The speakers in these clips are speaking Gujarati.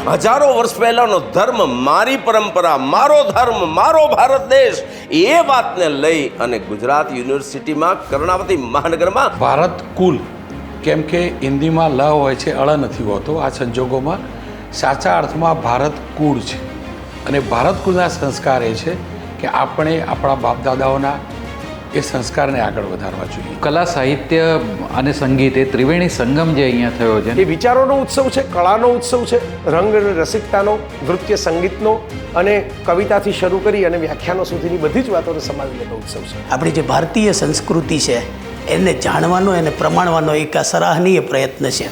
હજારો વર્ષ પહેલાનો ધર્મ, મારી પરંપરા, મારો ધર્મ, મારો ભારત દેશ, એ વાતને લઈ અને ગુજરાત યુનિવર્સિટીમાં કર્ણાવતી મહાનગરમાં ભારત કુલ, કેમ કે હિન્દીમાં લ હોય છે, અળ નથી હોતો. આ સંજોગોમાં સાચા અર્થમાં ભારત કુળ છે. અને ભારત કુળના સંસ્કાર એ છે કે આપણે આપણા બાપદાદાઓના એ સંસ્કારને આગળ વધારવા જોઈએ. કલા, સાહિત્ય અને સંગીત એ ત્રિવેણી સંગમ જે અહીંયા થયો છે, એ વિચારોનો ઉત્સવ છે, કળાનો ઉત્સવ છે, રંગ રસિકતાનો, નૃત્ય સંગીતનો અને કવિતાથી શરૂ કરી અને વ્યાખ્યાનો સુધીની બધી જ વાતોને સમાવી લેતો ઉત્સવ છે. આપણી જે ભારતીય સંસ્કૃતિ છે એને જાણવાનો અને પ્રમાણવાનો એક સરાહનીય પ્રયત્ન છે.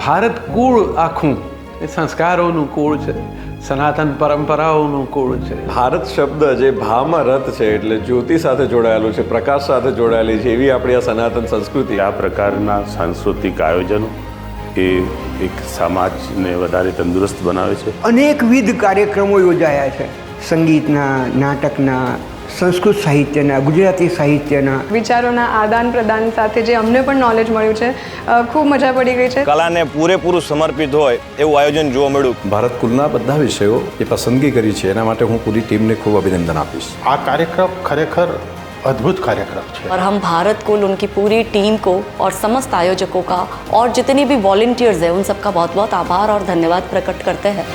ભારત કુળ આખું એ સંસ્કારોનું કુળ છે, સનાતન પરંપરાઓનું કુળ છે. ભારત શબ્દ જે ભાવમાં રથ છે, એટલે જ્યોતિ સાથે જોડાયેલું છે, પ્રકાશ સાથે જોડાયેલી છે, એવી આપણી આ સનાતન સંસ્કૃતિ. આ પ્રકારના સાંસ્કૃતિક આયોજનો એ એક સમાજને વધારે તંદુરસ્ત બનાવે છે. અનેકવિધ કાર્યક્રમો યોજાયા છે, સંગીતના, નાટકના, સંસ્કૃત સાહિત્યના, ગુજરાતી સાહિત્યના. વિચારોના આદાન પ્રદાન સાથે જે અમને પણ નોલેજ મળ્યું છે, ખૂબ મજા પડી ગઈ છે. કલાને પૂરેપૂરું સમર્પિત હોય એવું આયોજન જોવા મળ્યું. ભારત કુલના બધા વિષયો એ પસંદગી કરી છે, એના માટે હું પૂરી ટીમને ખૂબ અભિનંદન આપીશ. આ કાર્યક્રમ ખરેખર अद्भुत कार्यक्रम है और हम भारत कुल, उनकी पूरी टीम को और समस्त आयोजकों का और जितने भी वॉलंटियर्स हैं उन सबका बहुत बहुत आभार और धन्यवाद प्रकट करते हैं.